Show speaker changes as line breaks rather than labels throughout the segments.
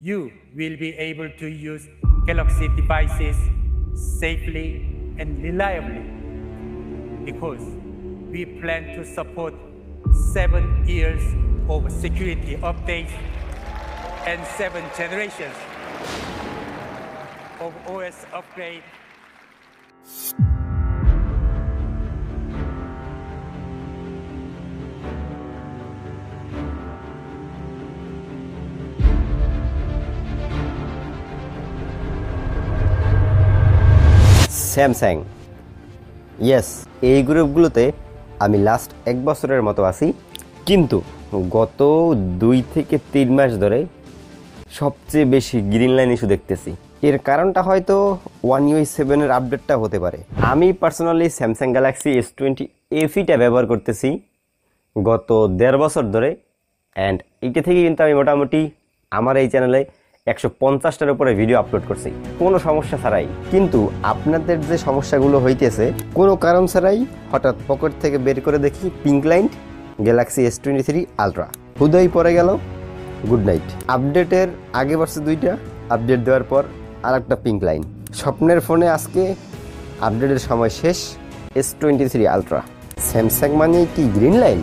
you will be able to use Galaxy devices safely and reliably because we plan to support 7 years of security updates and 7 generations of OS upgrade.
Samsung yes এই গ্রুপগুলোতে আমি last 1 বছরের মতো আছি, কিন্তু গত 2 থেকে 3 মাস ধরে সবচেয়ে বেশি গ্রিন লাইন ইস্যু দেখতেছি। এর কারণটা হয়তো One UI 7 এর আপডেটটা হতে পারে। আমি personally Samsung Galaxy S20 FE ব্যবহার করতেছি গত 1.5 বছর ধরে, অ্যান্ড এইটা থেকে কিন্তু আমি মোটামুটি আমার এই চ্যানেলে 150টার উপরে ভিডিও আপলোড করছি কোনো সমস্যা ছাড়াই। কিন্তু আপনাদের যে সমস্যাগুলো হইতেছে কোনো কারণ ছাড়াই হঠাৎ পকেট থেকে বের করে দেখি pink light galaxy S23 ultra, হুদয় পড়ে গেল গুড নাইট। আপডেটের আগে বাড়ছে 2টা, আপডেট দেওয়ার পর আর একটা পিঙ্ক লাইন। স্বপ্নের ফোনে আজকে আপডেটের সময় শেষ, S23 আলট্রা। স্যামসাং মানে কি গ্রিন লাইন?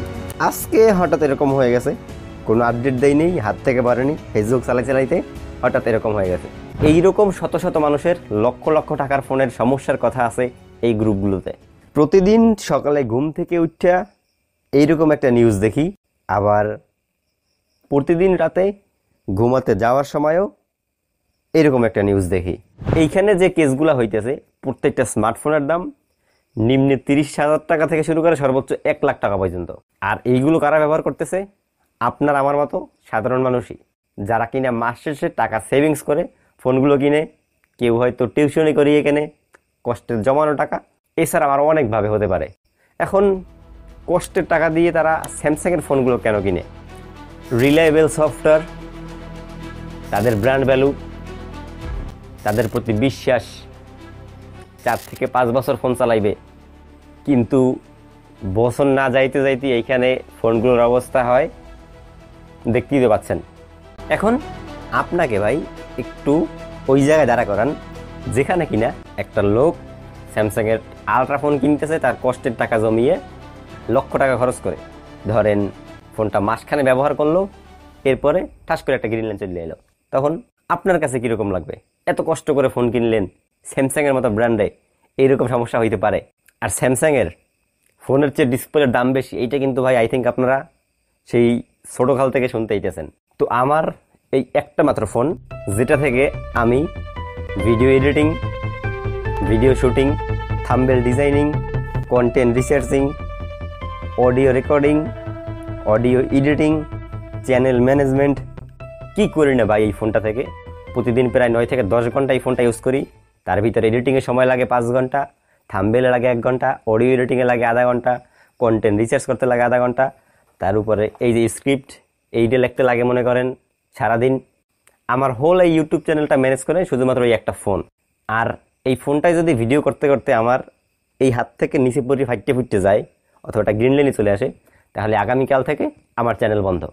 আজকে হঠাৎ এরকম হয়ে গেছে, কোনো আপডেট দেয় নেই, হাত থেকে পারেনি, ফেসবুক চালাইতে হঠাৎ এরকম হয়ে গেছে। এইরকম শত শত মানুষের লক্ষ লক্ষ টাকার ফোনের সমস্যার কথা আছে এই গ্রুপগুলোতে। প্রতিদিন সকালে ঘুম থেকে উঠা এইরকম একটা নিউজ দেখি, আবার প্রতিদিন রাতে ঘুমাতে যাওয়ার সময়ও এরকম একটা নিউজ দেখি। এইখানে যে কেসগুলো হইতেছে প্রত্যেকটা স্মার্টফোনের দাম নিম্নে 30,000 টাকা থেকে শুরু করে সর্বোচ্চ 1 লাখ টাকা পর্যন্ত। আর এইগুলো কারা ব্যবহার করতেছে? আপনার আমার মতো সাধারণ মানুষই, যারা কিনা মাস শেষে টাকা সেভিংস করে ফোনগুলো কিনে, কেউ হয়তো টিউশনি করিয়ে কেনে, কষ্টের জমানো টাকা, এছাড়া আরও অনেকভাবে হতে পারে। এখন কষ্টের টাকা দিয়ে তারা স্যামসাংয়ের ফোনগুলো কেন কিনে? রিলায়েবল সফটওয়্যার, তাদের ব্র্যান্ড ভ্যালু, তাদের প্রতি বিশ্বাস, 4 থেকে 5 বছর ফোন চালাইবে। কিন্তু বছর না যাইতে যাইতে এইখানে ফোনগুলোর অবস্থা হয় দেখতেই তো পাচ্ছেন। এখন আপনাকে ভাই একটু ওই জায়গায় দাঁড়া করান যেখানে কিনা একটা লোক স্যামসাংয়ের আলট্রা ফোন কিনতেছে, তার কষ্টের টাকা জমিয়ে লক্ষ টাকা খরচ করে। ধরেন ফোনটা মাসখানে ব্যবহার করলো, এরপরে ঠাস করে একটা গ্রিন লাইন চলে এলো, তখন আপনার কাছে কীরকম লাগবে? এত কষ্ট করে ফোন কিনলেন স্যামসাংয়ের মতো ব্র্যান্ডে, এইরকম সমস্যা হইতে পারে। আর স্যামসাংয়ের ফোনের চেয়ে ডিসপ্লের দাম বেশি, এইটা কিন্তু ভাই আই থিঙ্ক আপনারা সেই ছোটোকাল থেকে শুনতে ইতেছেন। তো আমার এই একটা মাত্র ফোন, যেটা থেকে আমি video editing, video shooting, thumbnail designing, content researching, audio recording, audio editing, channel management, কি করি না ভাই এই ফোনটা থেকে। প্রতিদিন প্রায় 9 থেকে 10 ঘন্টা এই ফোনটা ইউজ করি। তার ভিতরে এডিটিংয়ে সময় লাগে 5 ঘন্টা, থাম্বনেলে লাগে 1 ঘন্টা, অডিও এডিটিংয়ে লাগে আধা ঘন্টা, কন্টেন্ট রিসার্চ করতে লাগে আধা ঘন্টা, তার উপরে এই যে স্ক্রিপ্ট এইটা লিখতে লাগে মনে করেন সারাদিন। আমার হোল এই ইউটিউব চ্যানেলটা ম্যানেজ করে শুধুমাত্র এই একটা ফোন। আর এই ফোনটায় যদি ভিডিও করতে করতে আমার এই হাত থেকে নিচে পড়ে ফাইটে ফুটতে যায় অথবা একটা গ্রিন লাইনে চলে আসে, তাহলে আগামীকাল থেকে আমার চ্যানেল বন্ধ।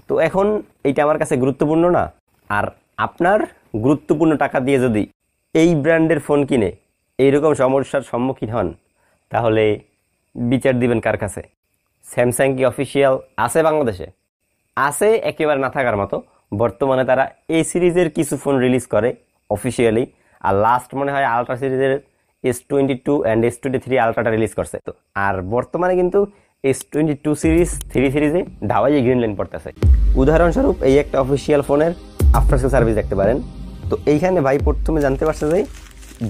তো এখন এইটা আমার কাছে গুরুত্বপূর্ণ না। আর আপনার গুরুত্বপূর্ণ টাকা দিয়ে যদি এই ব্র্যান্ডের ফোন কিনে এইরকম সমস্যার সম্মুখীন হন, তাহলে বিচার দিবেন কার কাছে? স্যামসাং কি অফিসিয়াল আছে বাংলাদেশে? আছে একেবারে না থাকার মতো। বর্তমানে তারা এই সিরিজের কিছু ফোন রিলিজ করে অফিসিয়ালি, আর লাস্ট মনে হয় আলট্রা সিরিজের S22 অ্যান্ড S23 আলট্রাটা রিলিজ করছে। তো আর বর্তমানে কিন্তু S22 সিরিজ 3 সিরিজে ধাওয়াই গ্রিন লাইন পড়তেছে। উদাহরণস্বরূপ এই একটা অফিসিয়াল ফোনের আফটার সেল সার্ভিস দেখতে পারেন। তো এইখানে ভাই প্রথমে জানতে পারছে যে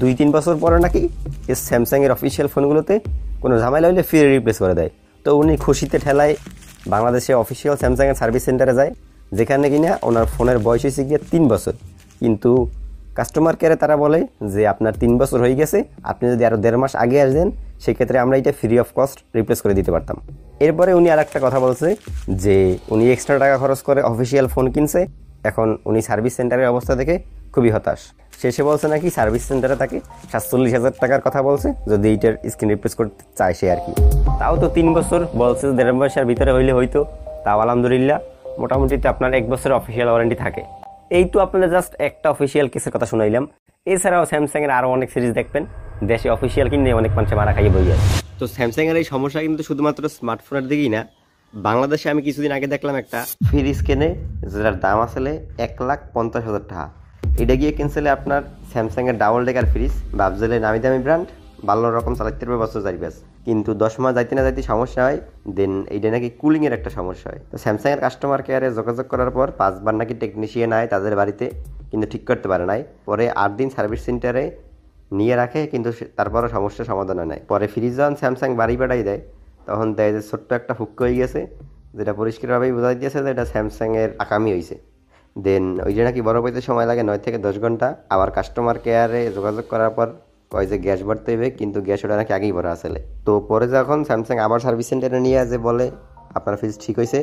2-3 বছর পরে নাকি এই স্যামসাংয়ের অফিসিয়াল ফোনগুলোতে কোনো ঝামেলা হইলে ফ্রি রিপ্লেস করে দেয়। তো উনি খুশিতে ঠেলায় বাংলাদেশে অফিসিয়াল স্যামসাংয়ের সার্ভিস সেন্টারে যায়, যেখানে কিনা ওনার ফোনের বয়স হয়েছে গিয়ে 3 বছর। কিন্তু কাস্টমার কেয়ারে তারা বলে যে আপনার 3 বছর হয়ে গেছে, আপনি যদি আরও 1.5 মাস আগে আসেন সেক্ষেত্রে আমরা এটা ফ্রি অফ কস্ট রিপ্লেস করে দিতে পারতাম। এরপরে উনি আর একটা কথা বলছে যে উনি এক্সট্রা টাকা খরচ করে অফিসিয়াল ফোন কিনছে, এখন উনি সার্ভিস সেন্টারের অবস্থা দেখে খুবই হতাশ। শেষে বলছে নাকি সার্ভিস সেন্টারে তাকে 47,000 টাকার কথা বলছে যদি এইটার স্ক্রিন রিপ্লেস করতে চায় সে আর কি। তাও তো 3 বছর বলছে, 1.5 মাসের ভিতরে হইলে হয়তো, তাও আলহামদুলিল্লাহ মোটামুটিতে আপনার 1 বছরের অফিসিয়াল ওয়ারেন্টি থাকে। এই তো আপনাদের জাস্ট একটা অফিসিয়াল কেসের কথা শুনাইলাম। এছাড়াও স্যামসাং এর আরো অনেক সিরিজ দেখবেন, দেশে অফিসিয়াল কিনে অনেক মানুষ মারা খাইয়ে বই যায়। তো স্যামসাং এর এই সমস্যা কিন্তু শুধুমাত্র স্মার্টফোনের দিকেই না, বাংলাদেশে আমি কিছুদিন আগে দেখলাম একটা ফ্রিজ কেনে যেটার দাম আসলে 1,50,000 টাকা। এটা গিয়ে কিনছিলে আপনার স্যামসাং এর ডাবল ডেকার ফ্রিজ, ভাবছিলে নামি দামি ব্র্যান্ড, ভালো রকম চালাতে পারবে বছর 4-5, কিন্তু 10 মাস যাইতে না যাইতে সমস্যা হয়। দেন এইটা নাকি কুলিং এর একটা সমস্যা হয়। তো স্যামসাং এর কাস্টমার কেয়ারে যোগাযোগ করার পর 5 বার নাকি টেকনিশিয়ান আয় তাদের বাড়িতে, কিন্তু ঠিক করতে পারে নাই। পরে 8 দিন সার্ভিস সেন্টারে নিয়ে রাখে, কিন্তু তারপরে সমস্যার সমাধান হয় নাই। পরে ফ্রিজ যখন স্যামসাং বাড়ি পাঠাই দেয়, তখন দেয় যে ছোট্ট একটা ফুক হয়ে গেছে, যেটা পরিষ্কারভাবেই বোঝা দিয়েছে যে এটা স্যামসাং এর আকামি হয়েছে। দেন ওই যে নাকি বড় পাইতে সময় লাগে 9 থেকে 10 ঘন্টা। আবার কাস্টমার কেয়ারে যোগাযোগ করার পর কয় যে গ্যাস ভরতে হবে, কিন্তু গ্যাস ওটা নাকি আগেই ভরা আসলে। তো পরে যখন স্যামসাং আবার সার্ভিস সেন্টারে নিয়ে যে বলে আপনার ফ্রিজ ঠিক হয়েছে,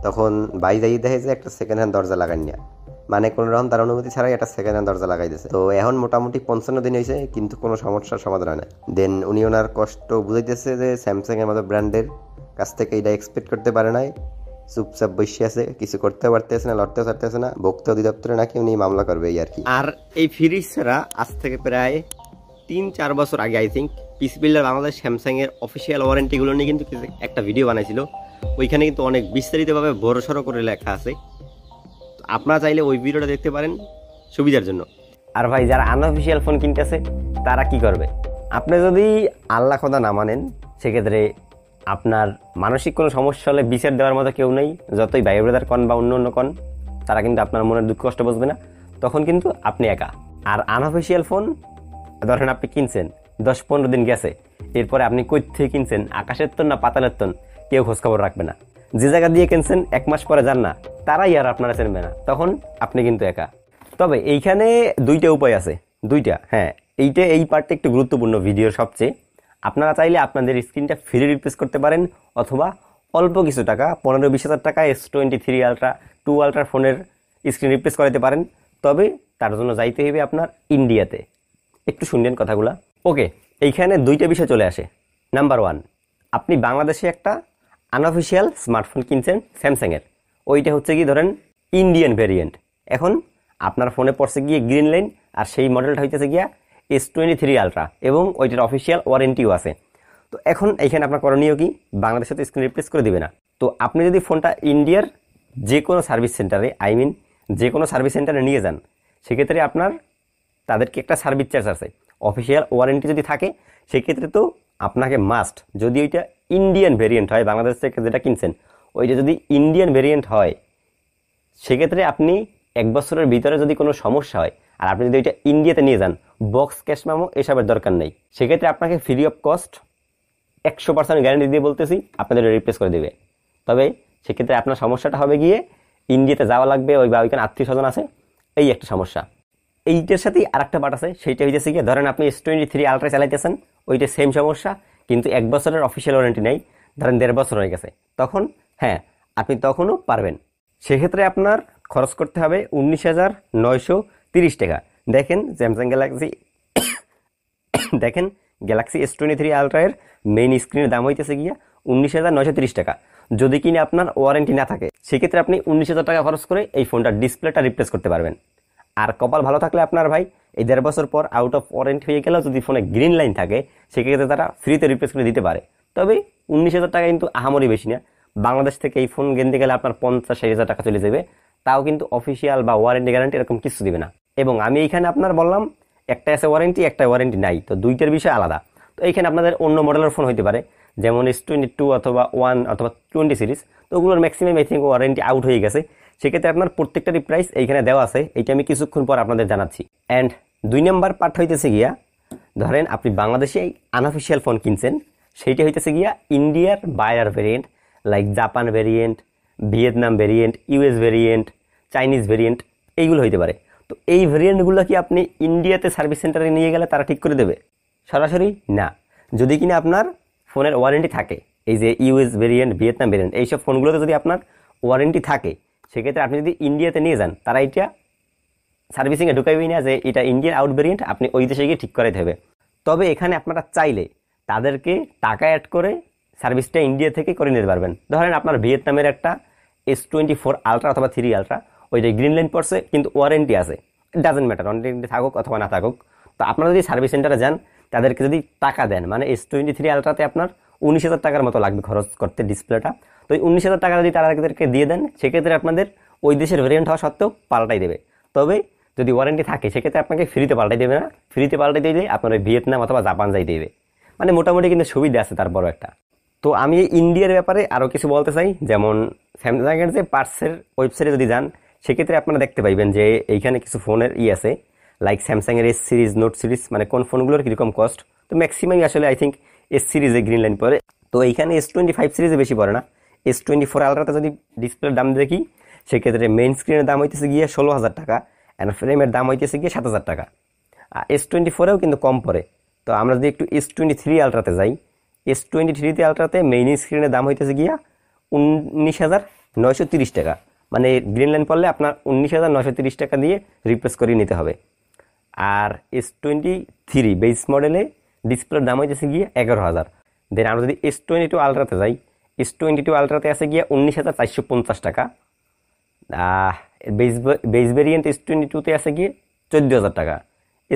তখন বাই যাই দেখে যে একটা সেকেন্ড হ্যান্ড দরজা লাগান না, মানে কোনো রকম তার অনুমতি ছাড়াই একটা সেকেন্ড হ্যান্ড দরজা লাগাই দিয়েছে। তো এখন মোটামুটি 55 দিন হয়েছে, কিন্তু কোনো সমস্যার সমাধান হয় না। দেন উনি ওনার কষ্ট বুঝাইতেছে যে স্যামসাং এর মতো ব্র্যান্ডের কাছ থেকে এটা এক্সপেক্ট করতে পারে নাই, চুপচাপ বসে আছে, কিছু করতে পারতেছে না, লড়তেও পারতেছে না। ভোক্তা অধিদপ্তরে নাকি উনি মামলা করবে এই আর কি। আর এই ফ্রিজ ছাড়া আজ থেকে প্রায় 3-4 বছর আগে I think PC builder Bangladesh Samsung এর অফিসিয়াল ওয়ারেন্টিগুলো নিয়ে কিন্তু একটা ভিডিও বানাইছিল। ওইখানে কিন্তু অনেক বিস্তারিতভাবে বড়সড় করে লেখা আছে, আপনারা চাইলে ওই ভিডিওটা দেখতে পারেন সুবিধার জন্য। আর ভাই যারা আনঅফিসিয়াল ফোন কিনতেছে তারা কি করবে? আপনি যদি আল্লাহ খোদা না মানেন, সেক্ষেত্রে আপনার মানসিক কোনো সমস্যা হলে বিচার দেওয়ার মতো কেউ নেই। যতই ভাই ব্রাদার কন বা অন্য কন, তারা কিন্তু আপনার মনের দুঃখ কষ্ট বুঝবে না, তখন কিন্তু আপনি একা। আর আনঅফিসিয়াল ফোন ধরেন আপনি কিনছেন, 10-15 দিন গেছে, এরপরে আপনি কই থেকে কিনছেন, আকাশের তন না পাতালের তন, কেউ খোঁজখবর রাখবে না। যে জায়গা দিয়ে কিনছেন 1 মাস পরে যান না, তারাই আর আপনারা চেনবে না, তখন আপনি কিন্তু একা। তবে এইখানে 2টা উপায় আছে, 2টা। হ্যাঁ, এই পার্টটা একটু গুরুত্বপূর্ণ ভিডিওর সবচেয়ে। আপনারা চাইলে আপনাদের স্ক্রিনটা ফ্রি রিপ্লেস করতে পারেন, অথবা অল্প কিছু টাকা 15-20 হাজার টাকা S23 আলট্রা 2 আলট্রা ফোনের স্ক্রিন রিপ্লেস করাতে পারেন। তবে তার জন্য যাইতে হবে আপনার ইন্ডিয়াতে। একটু শুনলেন কথাগুলা। ওকে, এইখানে 2টা বিষয় চলে আসে। নাম্বার 1, আপনি বাংলাদেশে একটা আনঅফিসিয়াল স্মার্টফোন কিনছেন স্যামসাংয়ের, ওইটা হচ্ছে কি ধরেন ইন্ডিয়ান ভেরিয়েন্ট। এখন আপনার ফোনে পড়ছে গিয়ে গ্রিন লাইন, আর সেই মডেলটা হইতেছে গিয়া S23 আলট্রা, এবং ওইটার অফিসিয়াল ওয়ারেন্টিও আছে। তো এখন এইখানে আপনার করণীয় কি? বাংলাদেশে তো স্ক্রিন রিপ্লেস করে দিবে না। তো আপনি যদি ফোনটা ইন্ডিয়ার যে কোনো সার্ভিস সেন্টারে, যে কোনো সার্ভিস সেন্টারে নিয়ে যান, সেক্ষেত্রে আপনার তাদেরকে একটা সার্ভিস চার্জ আছে। অফিসিয়াল ওয়ারেন্টি যদি থাকে, সেক্ষেত্রে তো আপনাকে মাস্ট, যদি ওইটা ইন্ডিয়ান ভেরিয়েন্ট হয়, বাংলাদেশ থেকে যেটা কিনছেন ওইটা যদি ইন্ডিয়ান ভেরিয়েন্ট হয়, সেক্ষেত্রে আপনি 1 বছরের ভিতরে যদি কোনো সমস্যা হয়, আর আপনি যদি ওইটা ইন্ডিয়াতে নিয়ে যান, বক্স ক্যাশ মেমো এসবের দরকার নেই, সেক্ষেত্রে আপনাকে ফ্রি অফ কস্ট 100% গ্যারান্টি দিয়ে বলতেছি আপনাদের রিপ্লেস করে দেবে। তবে সেক্ষেত্রে আপনার সমস্যাটা হবে গিয়ে ইন্ডিয়াতে যাওয়া লাগবে, ওই বা ওইখানে আত্মীয় স্বজন আছে, এই একটা সমস্যা। এইটার সাথেই আর একটা পার্ট আছে, সেইটা হইতেছে গিয়ে ধরেন আপনি S23 আলট্রা চালাইতেছেন, ওইটা সেম সমস্যা, কিন্তু 1 বছরের অফিসিয়াল ওয়ারেন্টি নেই, ধরেন 1.5 বছর হয়ে গেছে, তখন হ্যাঁ আপনি তখনও পারবেন। সেক্ষেত্রে আপনার খরচ করতে হবে 19,930 টাকা। দেখেন গ্যালাক্সি S23 আলট্রা এর মেইন স্ক্রিনের দাম হইতেছে গিয়া 19,930 টাকা। যদি কিনে আপনার ওয়ারেন্টি না থাকে, সেক্ষেত্রে আপনি 19,000 টাকা খরচ করে এই ফোনটার ডিসপ্লেটা রিপ্লেস করতে পারবেন। আর কপাল ভালো থাকলে আপনার ভাই এই 1.5 বছর পর আউট অফ ওয়ারেন্টি হয়ে গেলেও যদি ফোনে গ্রিন লাইন থাকে, সেক্ষেত্রে তারা ফ্রিতে রিপ্লেস করে দিতে পারে। তবে 19,000 টাকা কিন্তু আহামরি বেশি না। বাংলাদেশ থেকে এই ফোন কিনতে গেলে আপনার 50-60 টাকা চলে যাবে, তাও কিন্তু অফিসিয়াল বা ওয়ারেন্টি গ্যারান্টি এরকম কিছু দিবে না। এবং আমি এইখানে আপনার বললাম একটা আছে ওয়ারেন্টি, একটা ওয়ারেন্টি নাই, তো 2টার বিষয় আলাদা। তো এইখানে আপনাদের অন্য মডেলের ফোন হইতে পারে, যেমন S22 অথবা 1 অথবা 20 সিরিজ, তো ওগুলোর maximum I think warranty out হয়ে গেছে। সেক্ষেত্রে আপনার প্রত্যেকটারই প্রাইস এইখানে দেওয়া আছে, এইটা আমি কিছুক্ষণ পর আপনাদের জানাচ্ছি। অ্যান্ড 2 নম্বর পার্ট হইতেছে গিয়া, ধরেন আপনি বাংলাদেশে আনঅফিসিয়াল ফোন কিনছেন, সেইটা হইতেছে গিয়া ইন্ডিয়ার buyer variant, like Japan variant, Vietnam variant, US variant, Chinese variant, এইগুলো হইতে পারে। তো এই ভেরিয়েন্টগুলো কি আপনি ইন্ডিয়াতে সার্ভিস সেন্টারে নিয়ে গেলে তারা ঠিক করে দেবে? সরাসরি না। যদি কিনা আপনার ফোনের ওয়ারেন্টি থাকে, এই যে ইউএস ভেরিয়েন্ট, ভিয়েতনাম ভেরিয়েন্ট, এইসব ফোনগুলোতে যদি আপনার ওয়ারেন্টি থাকে, সেক্ষেত্রে আপনি যদি ইন্ডিয়াতে নিয়ে যান, তারা এটা সার্ভিসিংয়ে ঢুকাইবেই না যে এটা ইন্ডিয়ান আউট ভেরিয়েন্ট, আপনি ওই দেশে গিয়ে ঠিক করাইতে হবে। তবে এখানে আপনারা চাইলে তাদেরকে টাকা অ্যাড করে সার্ভিসটা ইন্ডিয়া থেকে করে নিতে পারবেন। ধরেন আপনার ভিয়েতনামের একটা S24 আলট্রা অথবা 3 আলট্রা, ওইটা গ্রিন লাইন পড়ছে কিন্তু ওয়ারেন্টি আছে, ডাজেন্ট ম্যাটার ওয়ারেন্টি থাকুক অথবা না থাকুক। তো আপনারা যদি সার্ভিস সেন্টারে যান তাদেরকে যদি টাকা দেন, মানে S23 আলট্রাতে আপনার 19,000 টাকার মতো লাগবে খরচ করতে ডিসপ্লেটা। তো ওই 19,000 টাকা যদি তাদেরকে দিয়ে দেন সেক্ষেত্রে আপনাদের ওই দেশের ভেরিয়েন্ট হওয়া সত্ত্বেও পাল্টাই দেবে। তবে যদি ওয়ারেন্টি থাকে সেক্ষেত্রে আপনাকে ফ্রিতে পাল্টাই দেবে না, ফ্রিতে পাল্টাই দিলে আপনার ওই ভিয়েতনাম অথবা জাপান যাই দেবে, মানে মোটামুটি কিন্তু সুবিধা আছে তার বড় একটা। তো আমি ইন্ডিয়ার ব্যাপারে আরও কিছু বলতে চাই, যেমন স্যামসাংয়ের যে পার্টসের ওয়েবসাইটে যদি যান সেক্ষেত্রে আপনারা দেখতে পাইবেন যে এইখানে কিছু ফোনের আছে, লাইক স্যামসাংয়ের S সিরিজ, নোট সিরিজ, মানে কোন ফোনগুলোর কীরকম কস্ট। তো ম্যাক্সিমামই আসলে আই থিঙ্ক S সিরিজে গ্রিন লাইন পড়ে। তো এইখানে S25 সিরিজে বেশি পড়ে না। S24 আলট্রাতে যদি ডিসপ্লের দাম দেখি সেক্ষেত্রে মেইন স্ক্রিনের দাম হইতেছে গিয়ে 16,000 টাকা, অ্যান্ড ফ্রেমের দাম হইতেছে গিয়ে 7,000 টাকা। S24এও কিন্তু কম পড়ে। তো আমরা যদি একটু S23 আলট্রাতে যাই, S23 আলট্রাতে মেইন স্ক্রিনের দাম হইতেছে গিয়া 19,930 টাকা, মানে গ্রিন লাইন পড়লে আপনার 19,930 টাকা দিয়ে রিপ্লেস করে নিতে হবে। আর S23 বেস মডেলে ডিসপ্লের দাম হইতেছে গিয়ে 11,000। দেন আমরা যদি S22 আলট্রাতে যাই, S22 আলট্রাতে আছে গিয়ে 19,450 টাকা। বেস ভেরিয়েন্ট S22তে আছে গিয়ে 14,000 টাকা।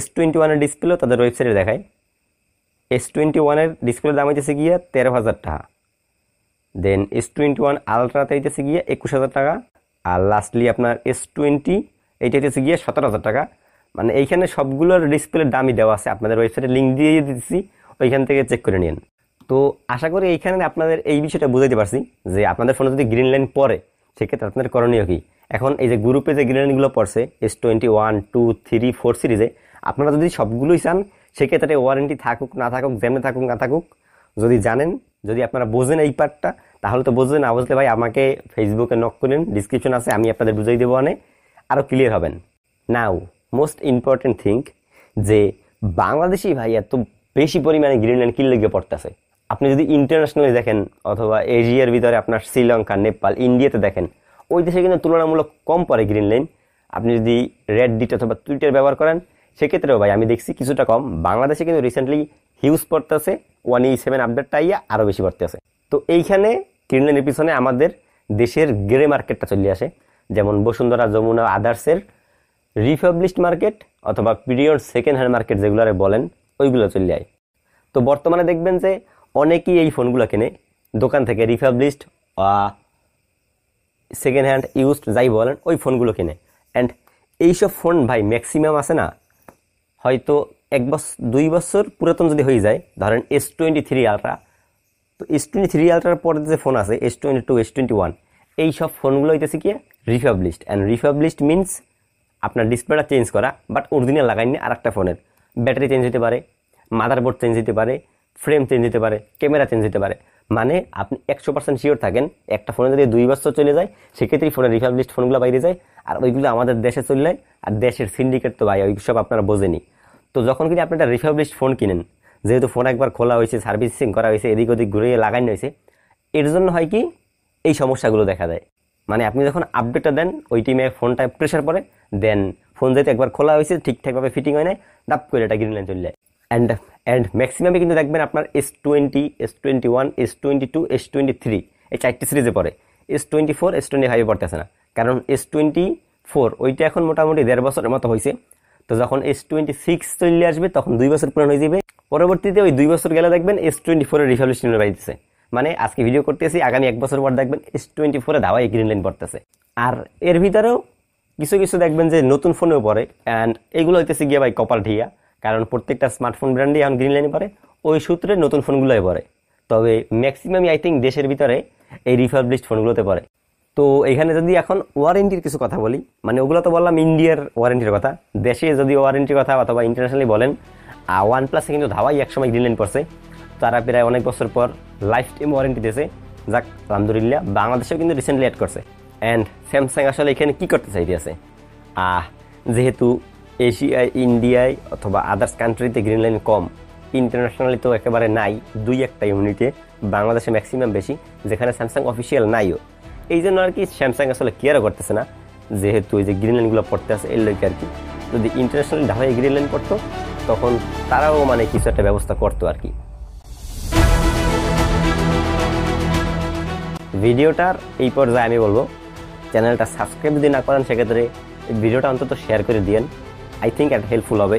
S21 ডিসপ্লেও তাদের ওয়েবসাইটে দেখায় S21 ডিসপ্লের দাম হইতেছে গিয়ে 13,000 টাকা। দেন S21 আলট্রাতে হইতেছে গিয়ে 21,000 টাকা। আর লাস্টলি আপনার S20 এইটা হইতেছে গিয়ে 17,000 টাকা। মানে এইখানে সবগুলোর ডিসপ্লের দামই দেওয়া আছে, আপনাদের ওয়েবসাইটে লিঙ্ক দিয়ে দিচ্ছি, ওইখান থেকে চেক করে নিন। তো আশা করি এইখানে আপনাদের এই বিষয়টা বুঝাইতে পারছি যে আপনাদের ফোনে যদি গ্রিন লাইন পড়ে সেক্ষেত্রে আপনাদের করণীয় কি। এখন এই যে গ্রুপে যে গ্রিন লাইনগুলো পড়ছে S21, 2, 3, 4 সিরিজে, আপনারা যদি সবগুলোই চান সেক্ষেত্রে ওয়ারেন্টি থাকুক না থাকুক, যেমনি থাকুক না থাকুক, যদি জানেন, যদি আপনারা বোঝেন এই পার্টটা তাহলে তো বুঝবেন, না বুঝলে ভাই আমাকে ফেসবুকে নক করেন, ডিসক্রিপশন আছে, আমি আপনাদের বুঝাই দেবো, আরও ক্লিয়ার হবেন। নাও মোস্ট ইম্পর্টেন্ট থিং, যে বাংলাদেশি ভাই এত বেশি পরিমাণে গ্রিন লাইন কিনলে গিয়ে পড়তেছে। আপনি যদি ইন্টারন্যাশনালি দেখেন অথবা এশিয়ার ভিতরে আপনার শ্রীলঙ্কা, নেপাল, ইন্ডিয়াতে দেখেন, ওই দেশে কিন্তু তুলনামূলক কম পড়ে গ্রিন লাইন। আপনি যদি রেডিট অথবা টুইটার ব্যবহার করেন সেক্ষেত্রেও ভাই আমি দেখছি কিছুটা কম। বাংলাদেশে কিন্তু রিসেন্টলি হিউজ পড়তেছে, 1E7 আপডেটটা আরও বেশি পড়তেছে। তো এইখানে গ্রিন লাইনের পিছনে আমাদের দেশের গ্রে মার্কেটটা চলে আসে, যেমন বসুন্ধরা, যমুনা, আদার্সের রিফাবলিশড মার্কেট অথবা পিরিয়ড সেকেন্ড হ্যান্ড মার্কেট যেগুলো বলেন, ওইগুলো চলে যায়। তো বর্তমানে দেখবেন যে অনেকেই এই ফোনগুলো কেনে দোকান থেকে, রিফাবলিশড সেকেন্ড হ্যান্ড ইউজড যাই বলেন ওই ফোনগুলো কেনে। অ্যান্ড এইসব ফোন ভাই ম্যাক্সিমাম আছে না, হয়তো 1-2 বছর পুরাতন যদি হয়ে যায়, ধরেন S23 আলট্রা, তো S23 আলট্রার পরে যে ফোন আছে S22, S21, এই সব ফোনগুলো হইতেছে কি রিফাবলিশড। অ্যান্ড রিফাবলিশড মিনস আপনার ডিসপ্লেটা চেঞ্জ করা, বাট অরিজিনাল লাগাইনি আর একটা ফোনের ব্যাটারি চেঞ্জ হতে পারে, মাদারবোর্ড চেঞ্জ হতে পারে, ফ্রেম চেঞ্জ হতে পারে, ক্যামেরা চেঞ্জ হতে পারে। মানে আপনি 100% শিওর থাকেন একটা ফোনে যদি 2 বছর চলে যায় সেক্ষেত্রেই ফোনের রিফাবলিশড ফোনগুলো বাইরে যায়, আর ওইগুলো আমাদের দেশে চলে যায়। আর দেশের সিন্ডিকেট তো ভাই ওই সব আপনারা বোঝেনি। তো যখন কিনা আপনি একটা রিফাবলিশড ফোন কিনেন, যেহেতু ফোন একবার খোলা হয়েছে, সার্ভিসিং করা হয়েছে, এদিক ওদিক ঘুরিয়ে লাগানো হয়েছে, এর জন্য হয় কি এই সমস্যাগুলো দেখা দেয়। মানে আপনি যখন আপডেটটা দেন ওই টিমে ফোনটা প্রেশার পড়ে, দেন ফোন যেহেতু একবার খোলা হয়েছে, ঠিকঠাকভাবে ফিটিং হয় না, ডাপ করে এটা গ্রিন লাইন চলে যায়। অ্যান্ড ম্যাক্সিমামে কিন্তু দেখবেন আপনার S20, S21, S22, S23 এই 4টি সিরিজে পড়ে। S24, S25 পড়তেছে না, কারণ S24 ওইটা এখন মোটামুটি 1.5 বছরের মতো হয়েছে। তো যখন S26 চলে আসবে তখন 2 বছর পুরানো হয়ে যাবে। পরবর্তীতে ওই 2 বছর গেলে দেখবেন S24 এর রিভলিউশন বাড়িতেছে। মানে আজকে ভিডিও করতেছি, আগামী 1 বছর পর দেখবেন S24 এ ধাওয়ায় গ্রিন লাইন পড়তেছে। আর এর ভিতরেও কিছু কিছু দেখবেন যে নতুন ফোনেও পড়ে, অ্যান্ড এগুলো হইতেছে গিয়ে ভাই কপাল ঠিয়া, কারণ প্রত্যেকটা স্মার্টফোন ব্র্যান্ডে এখন গ্রিন লাইনে পড়ে, ওই সূত্রে নতুন ফোনগুলোই পড়ে। তবে ম্যাক্সিমামই আই থিঙ্ক দেশের ভিতরে এই রিফাবলিশড ফোনগুলোতে পড়ে। তো এখানে যদি এখন ওয়ারেন্টির কিছু কথা বলি, মানে ওগুলো তো বললাম ইন্ডিয়ার ওয়ারেন্টির কথা, দেশে যদি ওয়ারেন্টির কথা অথবা ইন্টারন্যাশনালি বলেন, OnePlus-এ কিন্তু ধাওয়াই একসময় গ্রিন লাইন পড়ছে, তারা প্রায় অনেক বছর পর লাইফ টাইম ওয়ারেন্টি দিয়েছে, যাক আলহামদুলিল্লাহ। বাংলাদেশেও কিন্তু রিসেন্টলি অ্যাড করছে। অ্যান্ড স্যামসাং আসলে এখানে কী করতে চাইতেছে, যেহেতু এশিয়ায়, ইন্ডিয়ায় অথবা আদার্স কান্ট্রিতে গ্রিন লাইন কম, ইন্টারন্যাশনালি তো একেবারে নাই, 2-1টা ইউনিটে, বাংলাদেশে ম্যাক্সিমাম বেশি, যেখানে স্যামসাং অফিসিয়াল নাইও। এই জন্য আর কি স্যামসাং আসলে কেয়ারও করতেছে না, যেহেতু এই যে গ্রিন লাইনগুলো পড়তে আছে এর লোকে আর কি। যদি ইন্টারন্যাশনালি ঢাকায় গ্রিন লাইন পড়তো তখন তারাও মানে কিছু একটা ব্যবস্থা করতো আর কি। ভিডিওটার এই পর্যায়ে আমি বলবো, চ্যানেলটা সাবস্ক্রাইব যদি না করেন সেক্ষেত্রে এই ভিডিওটা অন্তত শেয়ার করে দিয়েন। আই থিঙ্ক এটা হেল্পফুল হবে।